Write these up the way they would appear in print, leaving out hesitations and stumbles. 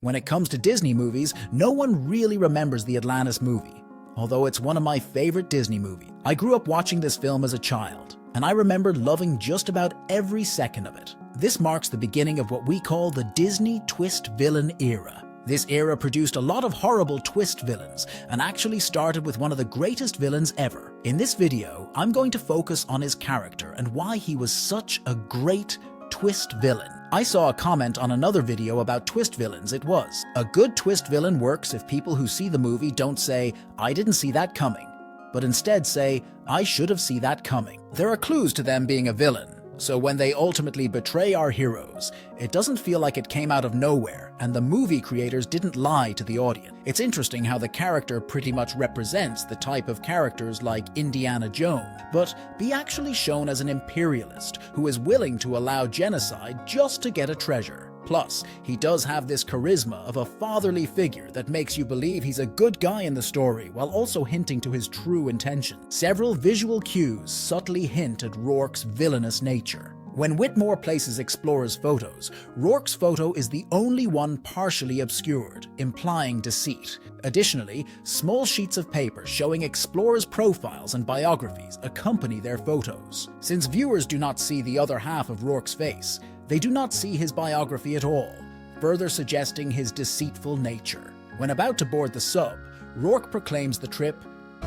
When it comes to Disney movies, no one really remembers the Atlantis movie, although it's one of my favorite Disney movies. I grew up watching this film as a child, and I remember loving just about every second of it. This marks the beginning of what we call the Disney twist villain era. This era produced a lot of horrible twist villains and actually started with one of the greatest villains ever. In this video, I'm going to focus on his character and why he was such a great twist villain. I saw a comment on another video about twist villains. It was, a good twist villain works if people who see the movie don't say, "I didn't see that coming," but instead say, "I should have seen that coming." There are clues to them being a villain, so when they ultimately betray our heroes, it doesn't feel like it came out of nowhere, and the movie creators didn't lie to the audience. It's interesting how the character pretty much represents the type of characters like Indiana Jones, but be actually shown as an imperialist who is willing to allow genocide just to get a treasure. Plus, he does have this charisma of a fatherly figure that makes you believe he's a good guy in the story while also hinting to his true intentions. Several visual cues subtly hint at Rourke's villainous nature. When Whitmore places explorers' photos, Rourke's photo is the only one partially obscured, implying deceit. Additionally, small sheets of paper showing explorers' profiles and biographies accompany their photos. Since viewers do not see the other half of Rourke's face, they do not see his biography at all, further suggesting his deceitful nature. When about to board the sub, Rourke proclaims the trip,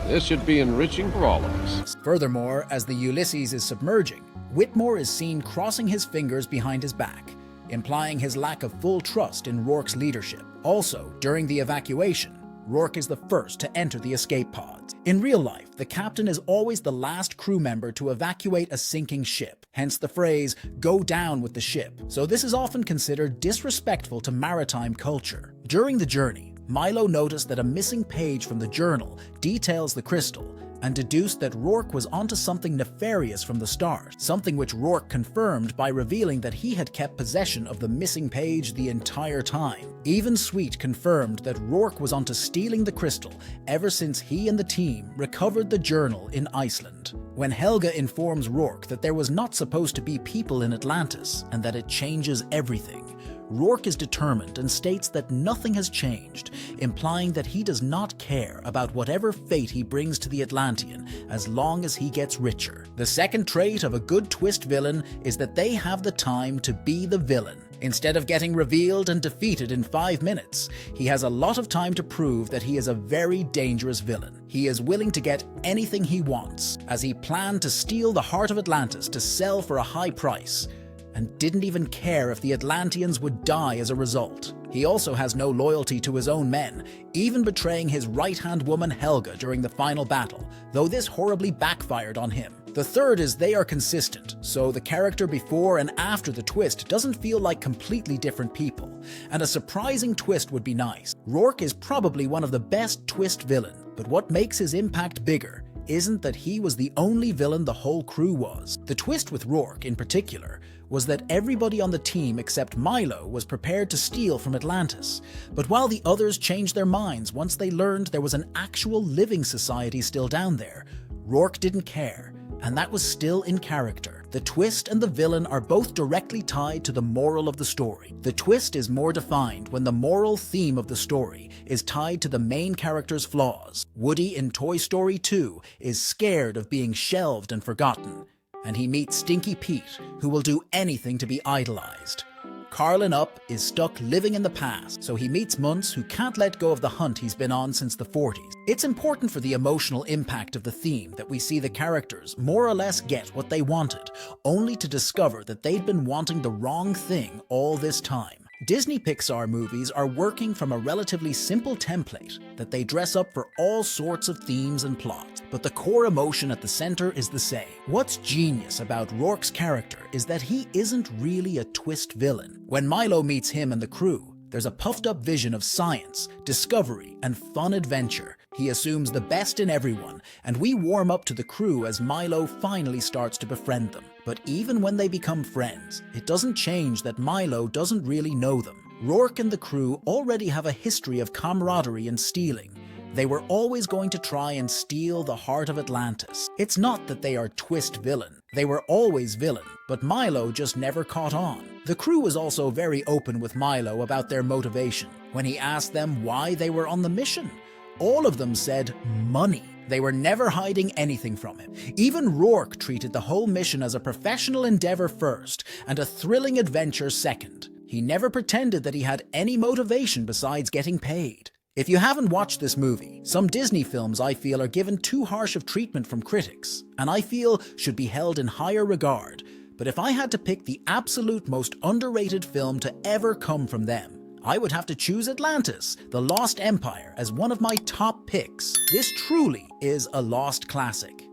"This should be enriching for all of us." Furthermore, as the Ulysses is submerging, Whitmore is seen crossing his fingers behind his back, implying his lack of full trust in Rourke's leadership. Also, during the evacuation, Rourke is the first to enter the escape pods. In real life, the captain is always the last crew member to evacuate a sinking ship, hence the phrase, "go down with the ship." So this is often considered disrespectful to maritime culture. During the journey, Milo noticed that a missing page from the journal details the crystal, and deduced that Rourke was onto something nefarious from the start, something which Rourke confirmed by revealing that he had kept possession of the missing page the entire time. Even Sweet confirmed that Rourke was onto stealing the crystal ever since he and the team recovered the journal in Iceland. When Helga informs Rourke that there was not supposed to be people in Atlantis and that it changes everything, Rourke is determined and states that nothing has changed, implying that he does not care about whatever fate he brings to the Atlantean as long as he gets richer. The second trait of a good twist villain is that they have the time to be the villain. Instead of getting revealed and defeated in 5 minutes, he has a lot of time to prove that he is a very dangerous villain. He is willing to get anything he wants, as he planned to steal the heart of Atlantis to sell for a high price, and didn't even care if the Atlanteans would die as a result. He also has no loyalty to his own men, even betraying his right-hand woman Helga during the final battle, though this horribly backfired on him. The third is they are consistent, so the character before and after the twist doesn't feel like completely different people, and a surprising twist would be nice. Rourke is probably one of the best twist villains, but what makes his impact bigger isn't that he was the only villain the whole crew was. The twist with Rourke, in particular, was that everybody on the team except Milo was prepared to steal from Atlantis. But while the others changed their minds once they learned there was an actual living society still down there, Rourke didn't care, and that was still in character. The twist and the villain are both directly tied to the moral of the story. The twist is more defined when the moral theme of the story is tied to the main character's flaws. Woody in Toy Story 2 is scared of being shelved and forgotten, and he meets Stinky Pete, who will do anything to be idolized. Carlin Up is stuck living in the past, so he meets Muntz, who can't let go of the hunt he's been on since the 40s. It's important for the emotional impact of the theme that we see the characters more or less get what they wanted, only to discover that they'd been wanting the wrong thing all this time. Disney Pixar movies are working from a relatively simple template that they dress up for all sorts of themes and plots, but the core emotion at the center is the same. What's genius about Rourke's character is that he isn't really a twist villain. When Milo meets him and the crew, there's a puffed-up vision of science, discovery, and fun adventure. He assumes the best in everyone, and we warm up to the crew as Milo finally starts to befriend them. But even when they become friends, it doesn't change that Milo doesn't really know them. Rourke and the crew already have a history of camaraderie and stealing. They were always going to try and steal the heart of Atlantis. It's not that they are twist villain. They were always villain, but Milo just never caught on. The crew was also very open with Milo about their motivation. When he asked them why they were on the mission, all of them said money. They were never hiding anything from him. Even Rourke treated the whole mission as a professional endeavor first and a thrilling adventure second. He never pretended that he had any motivation besides getting paid. If you haven't watched this movie, some Disney films I feel are given too harsh of treatment from critics, and I feel should be held in higher regard. But if I had to pick the absolute most underrated film to ever come from them, I would have to choose Atlantis, The Lost Empire, as one of my top picks. This truly is a lost classic.